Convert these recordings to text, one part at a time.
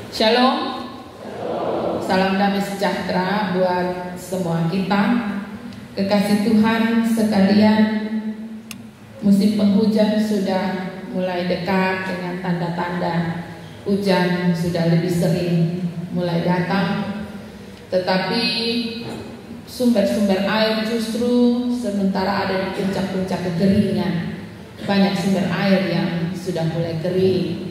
Shalom. Salam damai sejahtera buat semua kita. Kekasih Tuhan sekalian, musim penghujan sudah mulai dekat dengan tanda-tanda hujan sudah lebih sering mulai datang. Tetapi sumber-sumber air justru sementara ada di puncak-puncak kekeringan. Banyak sumber air yang sudah mulai kering.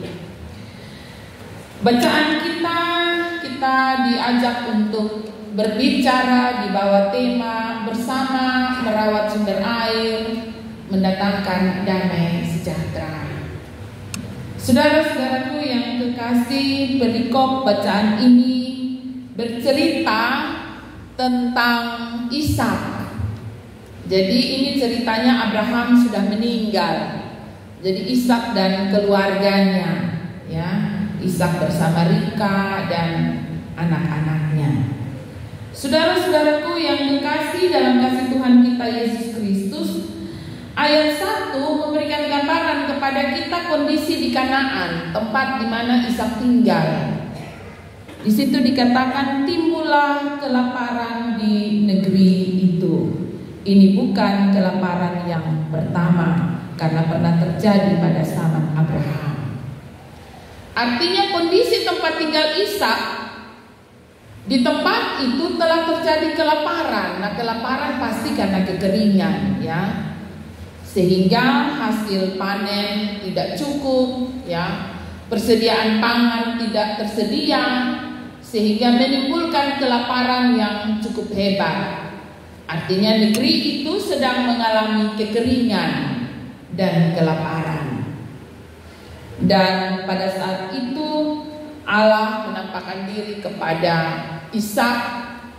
Bacaan kita diajak untuk berbicara di bawah tema bersama merawat sumber air, mendatangkan damai sejahtera. Saudara-saudaraku yang kekasih, perikop bacaan ini bercerita tentang Ishak. Jadi ini ceritanya Abraham sudah meninggal. Jadi Ishak dan keluarganya, ya. Ishak bersama Ribka dan anak-anaknya. Saudara-saudaraku yang kekasih dalam kasih Tuhan kita Yesus Kristus, ayat 1 memberikan gambaran kepada kita kondisi di Kanaan, tempat di mana Ishak tinggal. Di situ dikatakan timbullah kelaparan di negeri itu. Ini bukan kelaparan yang pertama, karena pernah terjadi pada zaman Abraham. Artinya kondisi tempat tinggal Ishak, di tempat itu telah terjadi kelaparan. Nah, kelaparan pasti karena kekeringan, ya. Sehingga hasil panen tidak cukup, ya. Persediaan pangan tidak tersedia, sehingga menimbulkan kelaparan yang cukup hebat. Artinya negeri itu sedang mengalami kekeringan dan kelaparan. Dan pada saat itu Allah menampakkan diri kepada Ishak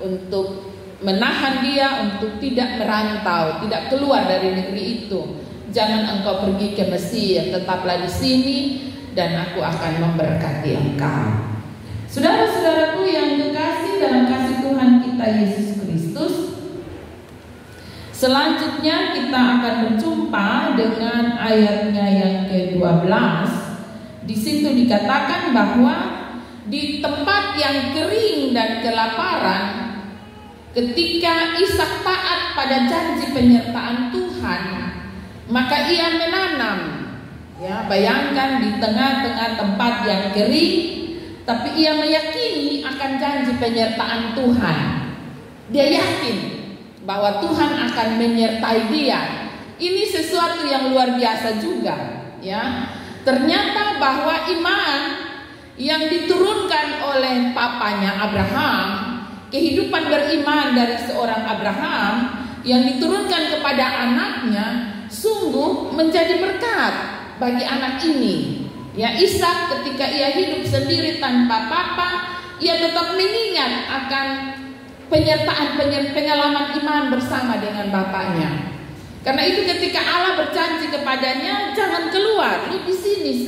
untuk menahan dia untuk tidak merantau, tidak keluar dari negeri itu. Jangan engkau pergi ke Mesir, tetaplah di sini dan aku akan memberkati engkau. Saudara-saudaraku yang kekasih dalam kasih Tuhan kita Yesus Kristus, selanjutnya kita akan berjumpa dengan ayatnya yang ke-12. Di situ dikatakan bahwa di tempat yang kering dan kelaparan, ketika Ishak taat pada janji penyertaan Tuhan, maka ia menanam. Ya, bayangkan di tengah-tengah tempat yang kering, tapi ia meyakini akan janji penyertaan Tuhan. Dia yakin bahwa Tuhan akan menyertai dia. Ini sesuatu yang luar biasa juga, ya. Ternyata bahwa iman yang diturunkan oleh papanya Abraham, kehidupan beriman dari seorang Abraham yang diturunkan kepada anaknya, sungguh menjadi berkat bagi anak ini. Ya, Ishak ketika ia hidup sendiri tanpa papa, ia tetap mengingat akan pengalaman iman bersama dengan bapaknya. Karena itu ketika Allah berjanji kepadanya, jangan keluar, lu di sini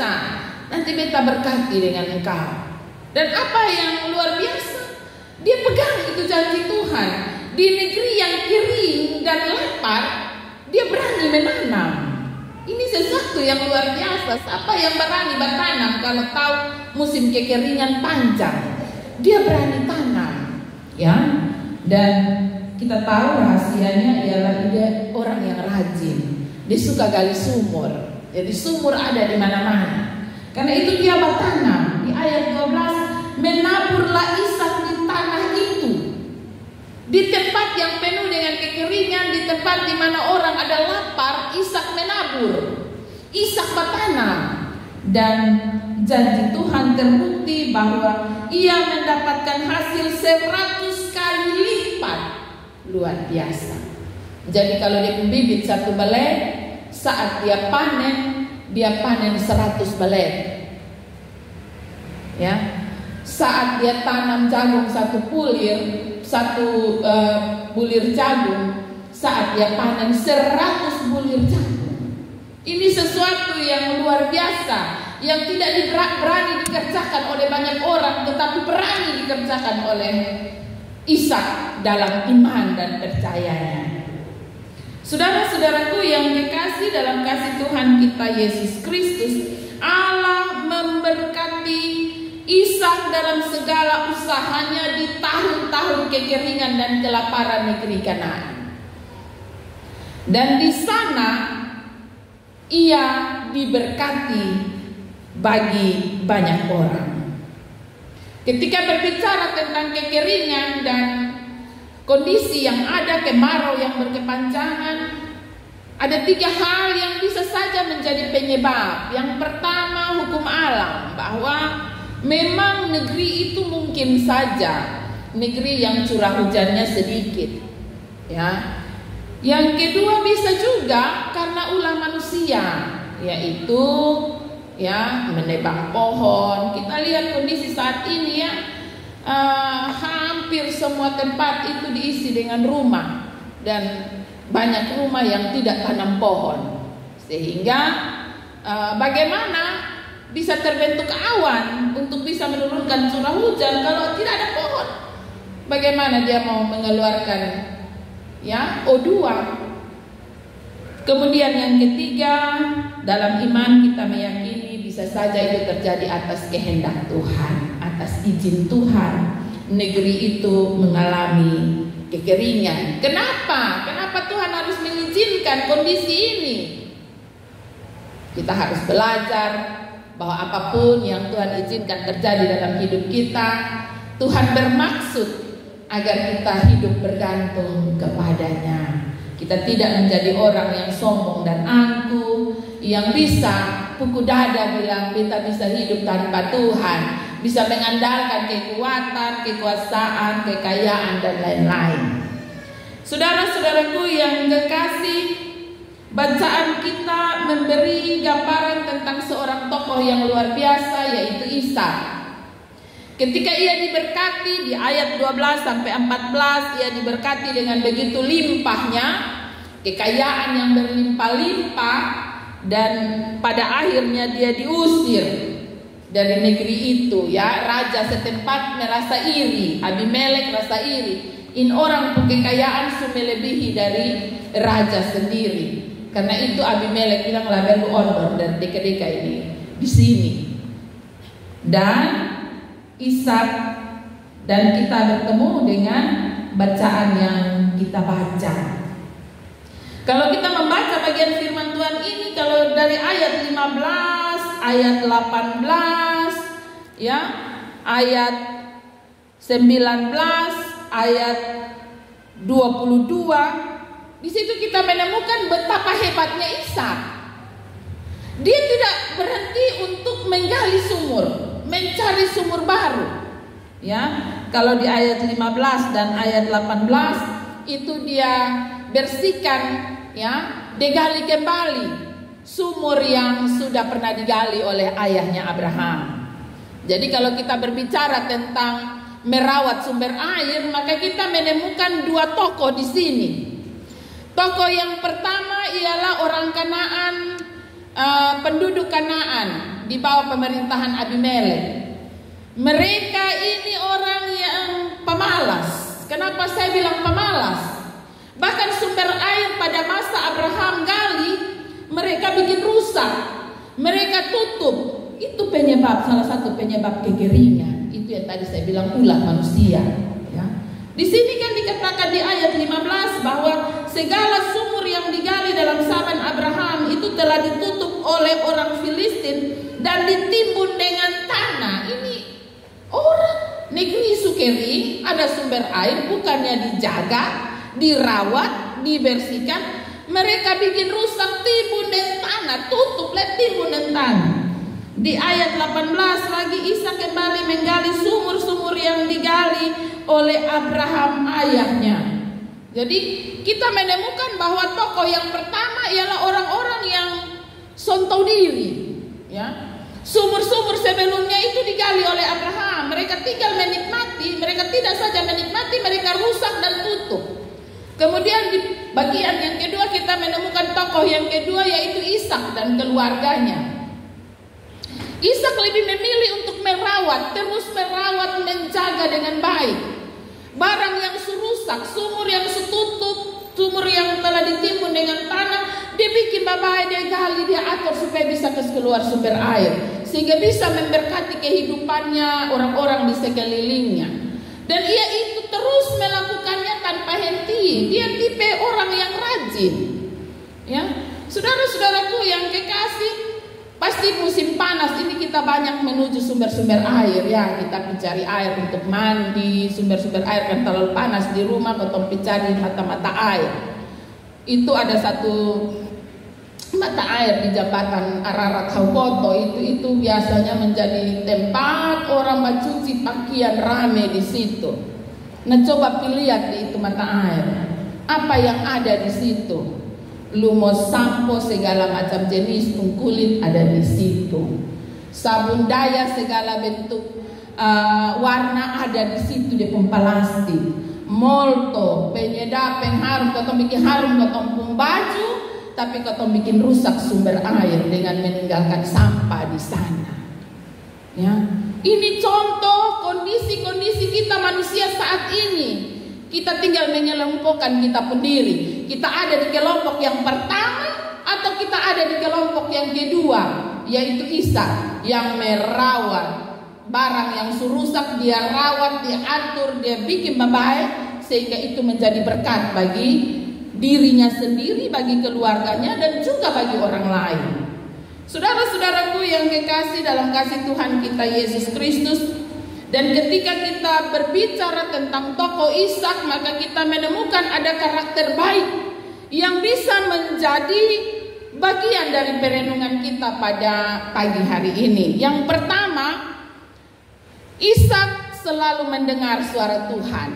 nanti beta berkati dengan engkau. Dan apa yang luar biasa, dia pegang itu janji Tuhan. Di negeri yang kering dan lapar, dia berani menanam. Ini sesuatu yang luar biasa. Siapa yang berani bertanam kalau tahu musim kekeringan panjang? Dia berani tanam, ya. Dan kita tahu rahasianya ialah dia orang yang rajin. Dia suka gali sumur. Jadi sumur ada di mana-mana. Karena itu dia bertanam. Di ayat 12, menaburlah Ishak di tanah itu. Di tempat yang penuh dengan kekeringan, di tempat di mana orang ada lapar, Ishak menabur. Ishak bertanam. Dan janji Tuhan terbukti bahwa ia mendapatkan hasil 100 kali lipat. Luar biasa. Jadi kalau dia membibit 1 belet, saat dia panen 100 belet. Ya. Saat dia tanam jagung 1 bulir, 1 bulir jagung, saat dia panen 100 bulir jagung. Ini sesuatu yang luar biasa, yang tidak berani dikerjakan oleh banyak orang, tetapi berani dikerjakan oleh Ishak dalam iman dan percayanya. Saudara-saudaraku yang dikasih dalam kasih Tuhan kita Yesus Kristus, Allah memberkati Ishak dalam segala usahanya di tahun-tahun kekeringan dan kelaparan negeri Kanaan. Dan di sana ia diberkati bagi banyak orang. Ketika berbicara tentang kekeringan dan kondisi yang ada, kemarau yang berkepanjangan, ada 3 hal yang bisa saja menjadi penyebab. Yang pertama, hukum alam, bahwa memang negeri itu mungkin saja negeri yang curah hujannya sedikit, ya. Yang kedua bisa juga karena ulah manusia, yaitu ya menebang pohon. Kita lihat kondisi saat ini ya, hampir semua tempat itu diisi dengan rumah dan banyak rumah yang tidak tanam pohon, sehingga bagaimana bisa terbentuk awan untuk bisa menurunkan curah hujan kalau tidak ada pohon? Bagaimana dia mau mengeluarkan ya O2? Kemudian yang ketiga, dalam iman kita meyakini bisa saja itu terjadi atas kehendak Tuhan, atas izin Tuhan. Negeri itu mengalami kekeringan. Kenapa? Kenapa Tuhan harus mengizinkan kondisi ini? Kita harus belajar bahwa apapun yang Tuhan izinkan terjadi dalam hidup kita, Tuhan bermaksud agar kita hidup bergantung kepadanya. Kita tidak menjadi orang yang sombong dan angkuh, yang bisa pukul dada bilang kita bisa hidup tanpa Tuhan, bisa mengandalkan kekuatan, kekuasaan, kekayaan dan lain-lain. Saudara-saudaraku yang kekasih, bacaan kita memberi gambaran tentang seorang tokoh yang luar biasa, yaitu Ishak. Ketika ia diberkati di ayat 12 sampai 14, ia diberkati dengan begitu limpahnya, kekayaan yang berlimpah-limpah, dan pada akhirnya dia diusir dari negeri itu, ya. Raja setempat merasa iri, Abimelek merasa iri. In orang pun kekayaan melebihi dari raja sendiri. Karena itu Abimelek bilang label ondor dan deka-deka ini di sini. Dan Ishak, dan kita bertemu dengan bacaan yang kita baca. Kalau kita membaca bagian firman Tuhan ini, kalau dari ayat 15, ayat 18, ya, ayat 19, ayat 22, di situ kita menemukan betapa hebatnya Ishak. Dia tidak berhenti untuk menggali sumur, mencari sumur baru. Ya, kalau di ayat 15 dan ayat 18 itu dia bersihkan, ya, digali kembali sumur yang sudah pernah digali oleh ayahnya Abraham. Jadi kalau kita berbicara tentang merawat sumber air, maka kita menemukan 2 tokoh di sini. Tokoh yang pertama ialah orang Kanaan, penduduk Kanaan di bawah pemerintahan Abimelek. Mereka ini orang yang pemalas. Kenapa saya bilang pemalas? Bahkan sumber air pada masa Abraham gali, mereka bikin rusak, mereka tutup. Itu penyebab, salah satu penyebab kekeringan. Itu yang tadi saya bilang ulah manusia, ya. Di sini kan dikatakan di ayat 15 bahwa segala sumur yang digali dalam zaman Abraham itu telah ditutup oleh orang Filistin dan ditimbun dengan tanah. Ini orang negeri Sukeri ada sumber air, bukannya dijaga, dirawat, dibersihkan, mereka bikin rusak, timbun dengan tanah, tutup, timbun dengan tanah. Di ayat 18 lagi Ishak kembali menggali sumur-sumur yang digali oleh Abraham ayahnya. Jadi kita menemukan bahwa tokoh yang pertama ialah orang-orang yang sontau diri, ya. Sumur-sumur sebelumnya itu digali oleh Abraham. Mereka tinggal menikmati, mereka tidak saja menikmati, mereka rusak dan tutup. Kemudian di bagian yang kedua kita menemukan tokoh yang kedua, yaitu Ishak dan keluarganya. Ishak lebih memilih untuk merawat, terus merawat, menjaga dengan baik barang yang rusak, sumur yang setutup, sumur yang telah ditimbun dengan tanah. Dia bikin babai, dia gali, dia atur supaya bisa keluar sumber air, sehingga bisa memberkati kehidupannya orang-orang di sekelilingnya. Dan ia itu terus melakukannya tanpa henti. Dia tipe orang yang rajin. Ya, saudara-saudaraku yang kekasih, pasti musim panas ini kita banyak menuju sumber-sumber air ya. Kita mencari air untuk mandi, sumber-sumber air kan terlalu panas di rumah, kita mencari mata-mata air. Itu ada satu mata air di jembatan Ararat Haukoto, itu biasanya menjadi tempat orang mencuci pakaian, rame di situ. Nah, coba lihat di itu mata air, apa yang ada di situ. Lumos sampo segala macam jenis kulit ada di situ. Sabun daya segala bentuk warna ada di situ di plastik. Molto penyedap pengharum, kau bikin harum kau baju, tapi kau bikin rusak sumber air dengan meninggalkan sampah di sana. Ya, ini contoh kondisi-kondisi kita manusia saat ini. Kita tinggal menyelompokkan kita pun diri. Kita ada di kelompok yang pertama atau kita ada di kelompok yang kedua, yaitu Isa yang merawat barang yang rusak, dia rawat, dia atur, dia bikin baik sehingga itu menjadi berkat bagi dirinya sendiri, bagi keluarganya dan juga bagi orang lain. Saudara-saudaraku yang kekasih dalam kasih Tuhan kita Yesus Kristus, dan ketika kita berbicara tentang tokoh Ishak, maka kita menemukan ada karakter baik yang bisa menjadi bagian dari perenungan kita pada pagi hari ini. Yang pertama, Ishak selalu mendengar suara Tuhan.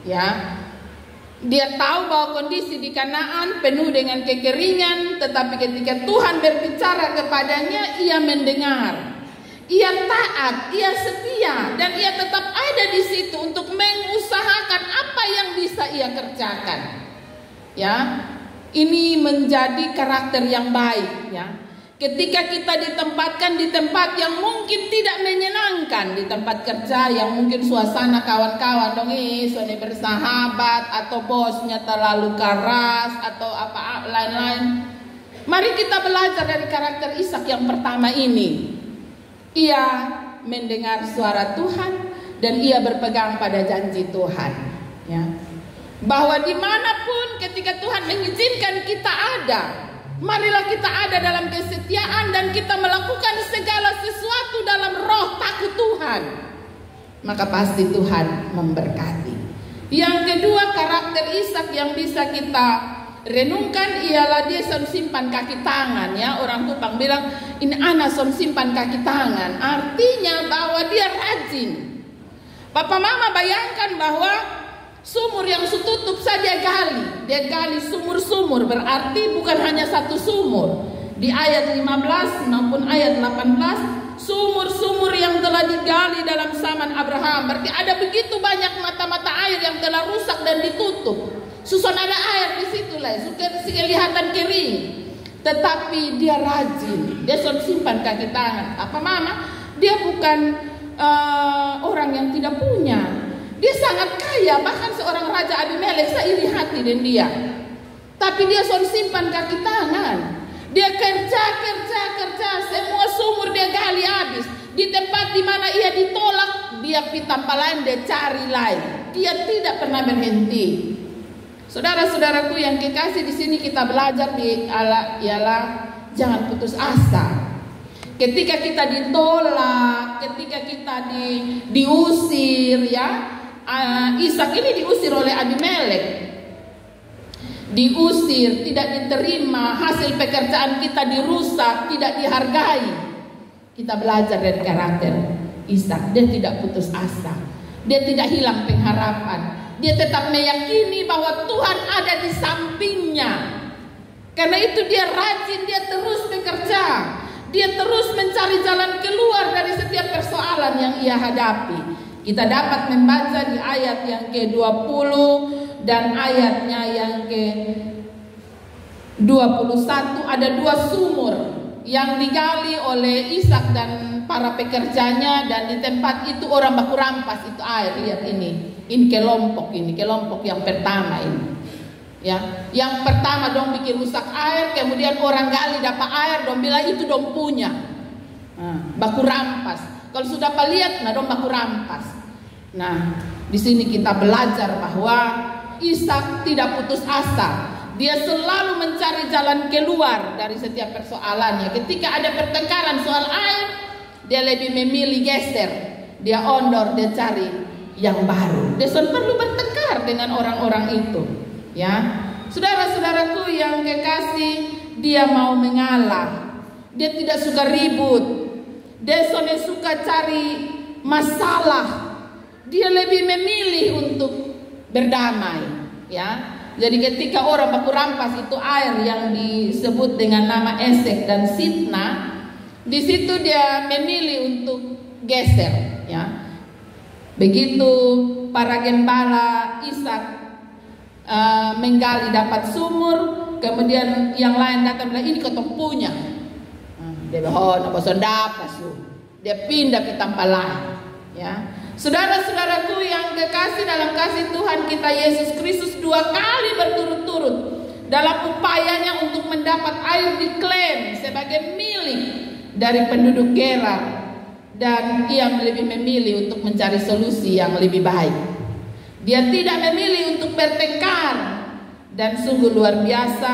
Ya, dia tahu bahwa kondisi di Kanaan penuh dengan kekeringan, tetapi ketika Tuhan berbicara kepadanya, ia mendengar. Ia taat, ia setia, dan ia tetap ada di situ untuk mengusahakan apa yang bisa ia kerjakan. Ya, ini menjadi karakter yang baik. Ya, ketika kita ditempatkan di tempat yang mungkin tidak menyenangkan, di tempat kerja yang mungkin suasana kawan-kawan dong sone bersahabat atau bosnya terlalu keras atau apa lain-lain. Mari kita belajar dari karakter Ishak yang pertama ini. Ia mendengar suara Tuhan dan ia berpegang pada janji Tuhan. Ya, bahwa dimanapun ketika Tuhan mengizinkan kita ada, marilah kita ada dalam kesetiaan dan kita melakukan segala sesuatu dalam roh takut Tuhan. Maka pasti Tuhan memberkati. Yang kedua, karakter Ishak yang bisa kita renungkan ialah dia simpan kaki tangan. Ya, orang Kupang bilang ini anak simpan kaki tangan, artinya bahwa dia rajin. Papa mama bayangkan bahwa sumur yang tutup saja dia gali sumur-sumur, berarti bukan hanya satu sumur. Di ayat 15 maupun ayat 18, sumur-sumur yang telah digali dalam zaman Abraham, berarti ada begitu banyak mata-mata air yang telah rusak dan ditutup. Susun ada air di situ lah, kelihatan kering. Tetapi dia rajin, dia simpan kaki tangan. Apa mama? Dia bukan orang yang tidak punya. Dia sangat kaya, bahkan seorang Raja Abimelek saya iri hati dengan dia. Tapi dia simpan kaki tangan. Dia kerja, semua sumur dia gali habis. Di tempat di mana ia ditolak, dia pitambah lain, dia cari lain. Dia tidak pernah berhenti. Saudara-saudaraku yang kekasih, di sini kita belajar ialah jangan putus asa. Ketika kita ditolak, ketika kita diusir, ya, Ishak ini diusir oleh Abimelek, diusir, tidak diterima, hasil pekerjaan kita dirusak, tidak dihargai. Kita belajar dari karakter Ishak, dia tidak putus asa, dia tidak hilang pengharapan. Dia tetap meyakini bahwa Tuhan ada di sampingnya. Karena itu dia rajin, dia terus bekerja. Dia terus mencari jalan keluar dari setiap persoalan yang ia hadapi. Kita dapat membaca di ayat yang ke-20 dan ayatnya yang ke-21 ada dua sumur yang digali oleh Ishak dan para pekerjanya, dan di tempat itu orang baku rampas itu air. Lihat ini kelompok yang pertama ini. Ya, yang pertama dong bikin rusak air, kemudian orang gali dapat air, dong bilang itu dong punya. Baku rampas. Kalau sudah lihat, nah dong baku rampas. Nah, di sini kita belajar bahwa Ishak tidak putus asa. Dia selalu mencari jalan keluar dari setiap persoalannya. Ketika ada pertengkaran soal air, dia lebih memilih geser. Dia ondor, dia cari yang baru. Dia perlu bertengkar dengan orang-orang itu. Ya, saudara-saudaraku yang kekasih, dia mau mengalah. Dia tidak suka ribut. Dia suka cari masalah. Dia lebih memilih untuk berdamai. Ya, jadi ketika orang baku rampas itu air yang disebut dengan nama Esek dan Sitna, di situ dia memilih untuk geser. Ya, begitu para gembala Ishak menggali dapat sumur, kemudian yang lain datang bilang ini ketong punya. Dia bilang, dia pindah ke tempat lain. Ya, saudara-saudaraku yang kekasih dalam kasih Tuhan kita Yesus Kristus 2 kali berturut-turut dalam upayanya untuk mendapat air diklaim sebagai milik dari penduduk Gerar, dan ia lebih memilih untuk mencari solusi yang lebih baik. Dia tidak memilih untuk bertengkar, dan sungguh luar biasa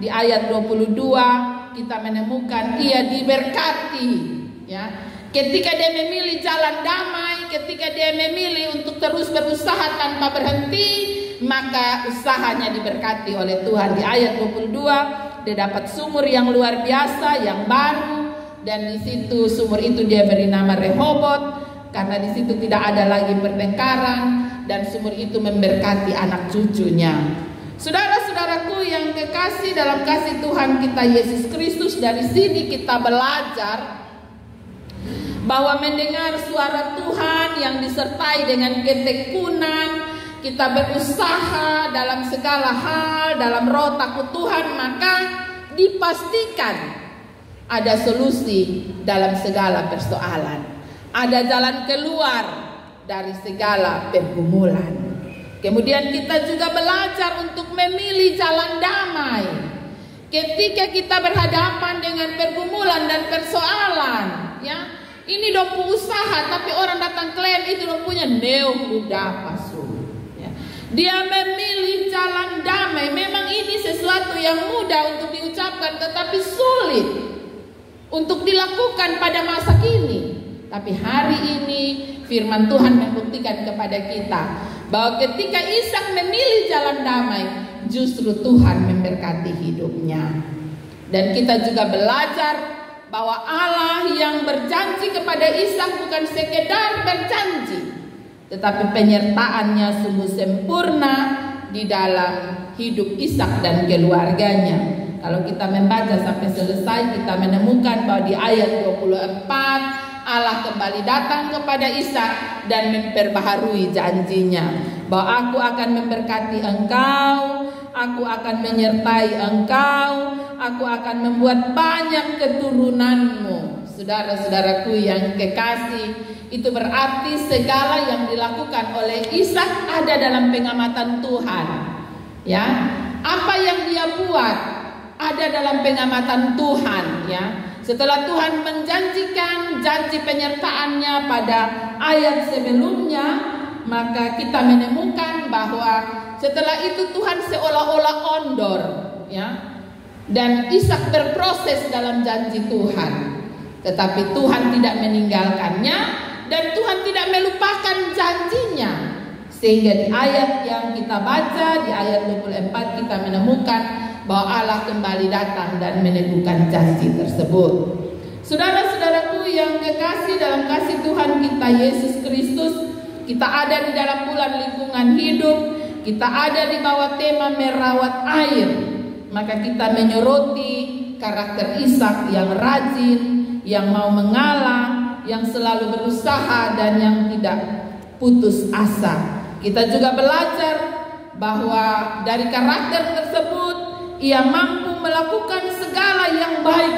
di ayat 22 kita menemukan ia diberkati. Ya, ketika dia memilih jalan damai, ketika dia memilih untuk terus berusaha tanpa berhenti, maka usahanya diberkati oleh Tuhan. Di ayat 22 dia dapat sumur yang luar biasa, yang baru, dan di situ sumur itu dia beri nama Rehobot, karena di situ tidak ada lagi pertengkaran, dan sumur itu memberkati anak cucunya. Saudara-saudaraku yang kekasih dalam kasih Tuhan kita Yesus Kristus, dari sini kita belajar bahwa mendengar suara Tuhan yang disertai dengan ketekunan, kita berusaha dalam segala hal dalam roh takut Tuhan, maka dipastikan ada solusi dalam segala persoalan, ada jalan keluar dari segala pergumulan. Kemudian kita juga belajar untuk memilih jalan damai ketika kita berhadapan dengan pergumulan dan persoalan. Ya, ini dong usaha, tapi orang datang klaim itu dong punya ya. Dia memilih jalan damai. Memang ini sesuatu yang mudah untuk diucapkan, tetapi sulit untuk dilakukan pada masa kini. Tapi hari ini firman Tuhan membuktikan kepada kita bahwa ketika Ishak memilih jalan damai, justru Tuhan memberkati hidupnya. Dan kita juga belajar bahwa Allah yang berjanji kepada Ishak bukan sekedar berjanji, tetapi penyertaannya sungguh sempurna di dalam hidup Ishak dan keluarganya. Kalau kita membaca sampai selesai, kita menemukan bahwa di ayat 24 Allah kembali datang kepada Ishak dan memperbaharui janjinya bahwa aku akan memberkati engkau, aku akan menyertai engkau, aku akan membuat banyak keturunanmu. Saudara-saudaraku yang kekasih, itu berarti segala yang dilakukan oleh Ishak ada dalam pengamatan Tuhan. Ya, apa yang dia buat ada dalam pengamatan Tuhan. Ya, setelah Tuhan menjanjikan janji penyertaannya pada ayat sebelumnya, maka kita menemukan bahwa setelah itu Tuhan seolah-olah ondor, ya, dan Ishak berproses dalam janji Tuhan. Tetapi Tuhan tidak meninggalkannya dan Tuhan tidak melupakan janjinya. Sehingga di ayat yang kita baca, di ayat 24 kita menemukan bahwa Allah kembali datang dan meneguhkan janji tersebut. Saudara-saudaraku yang kekasih dalam kasih Tuhan kita Yesus Kristus, kita ada di dalam bulan lingkungan hidup, kita ada di bawah tema merawat air. Maka kita menyoroti karakter Ishak yang rajin, yang mau mengalah, yang selalu berusaha dan yang tidak putus asa. Kita juga belajar bahwa dari karakter tersebut ia mampu melakukan segala yang baik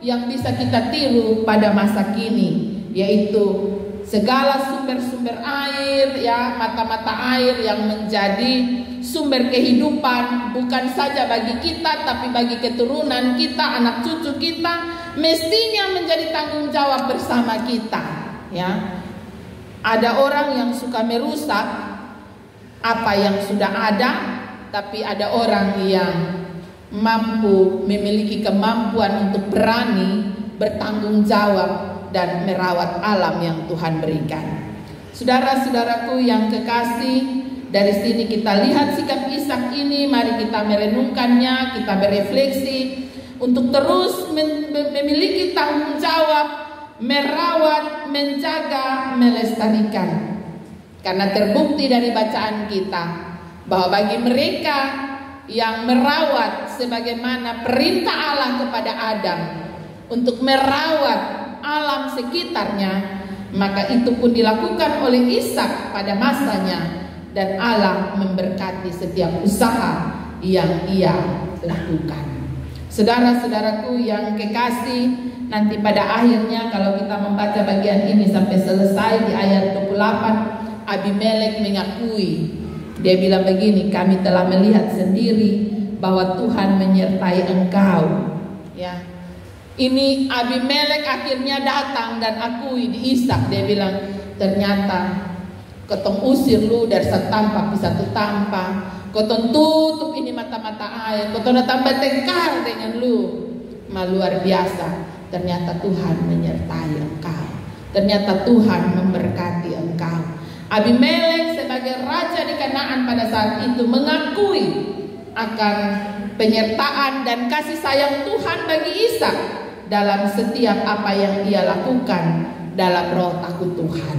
yang bisa kita tiru pada masa kini, yaitu segala sumber-sumber air, ya, mata-mata air yang menjadi sumber kehidupan bukan saja bagi kita tapi bagi keturunan kita, anak cucu kita, mestinya menjadi tanggung jawab bersama kita, ya. Ada orang yang suka merusak apa yang sudah ada, tapi ada orang yang mampu memiliki kemampuan untuk berani bertanggung jawab dan merawat alam yang Tuhan berikan. Saudara-saudaraku yang kekasih, dari sini kita lihat sikap Ishak ini. Mari kita merenungkannya, kita berefleksi untuk terus memiliki tanggung jawab, merawat, menjaga, melestarikan. Karena terbukti dari bacaan kita bahwa bagi mereka yang merawat sebagaimana perintah Allah kepada Adam untuk merawat alam sekitarnya, maka itu pun dilakukan oleh Ishak pada masanya. Dan Allah memberkati setiap usaha yang ia lakukan. Saudara-saudaraku yang kekasih, nanti pada akhirnya kalau kita membaca bagian ini sampai selesai di ayat 28, Abimelek mengakui. Dia bilang begini, kami telah melihat sendiri bahwa Tuhan menyertai engkau. Ya, ini Abimelek akhirnya datang dan akui di Ishak. Dia bilang, ternyata kotong usir lu dari satu tampak ke satu tampak, kotong tutup ini mata-mata air, kotong tambah tengkar dengan lu. Luar biasa, ternyata Tuhan menyertai engkau, ternyata Tuhan memberkati engkau. Abimelek sebagai raja di Kanaan pada saat itu mengakui akan penyertaan dan kasih sayang Tuhan bagi Ishak dalam setiap apa yang ia lakukan dalam roh takut Tuhan.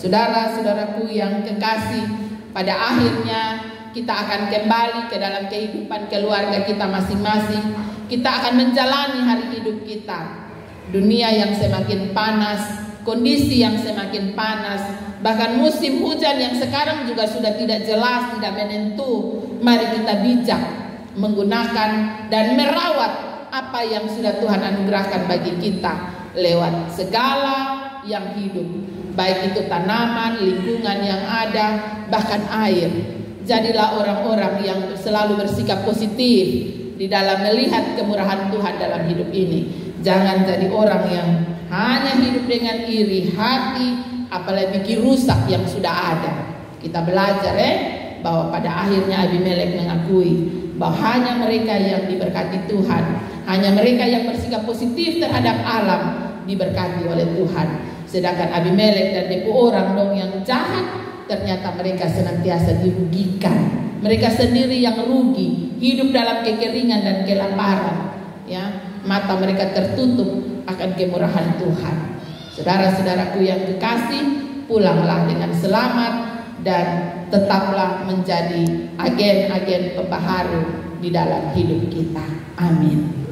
Saudara-saudaraku yang kekasih, pada akhirnya kita akan kembali ke dalam kehidupan keluarga kita masing-masing. Kita akan menjalani hari hidup kita. Dunia yang semakin panas, kondisi yang semakin panas, bahkan musim hujan yang sekarang juga sudah tidak jelas, tidak menentu. Mari kita bijak menggunakan dan merawat apa yang sudah Tuhan anugerahkan bagi kita lewat segala yang hidup, baik itu tanaman, lingkungan yang ada, bahkan air. Jadilah orang-orang yang selalu bersikap positif di dalam melihat kemurahan Tuhan dalam hidup ini. Jangan jadi orang yang hanya hidup dengan iri hati, apalagi bikin rusak yang sudah ada. Kita belajar bahwa pada akhirnya Abimelek mengakui bahwa hanya mereka yang diberkati Tuhan, hanya mereka yang bersikap positif terhadap alam diberkati oleh Tuhan. Sedangkan Abimelek dan depu orang dong yang jahat, ternyata mereka senantiasa dirugikan. Mereka sendiri yang rugi, hidup dalam kekeringan dan kelaparan. Ya, mata mereka tertutup akan kemurahan Tuhan. Saudara-saudaraku yang kekasih, pulanglah dengan selamat dan tetaplah menjadi agen-agen pembaharu di dalam hidup kita. Amin.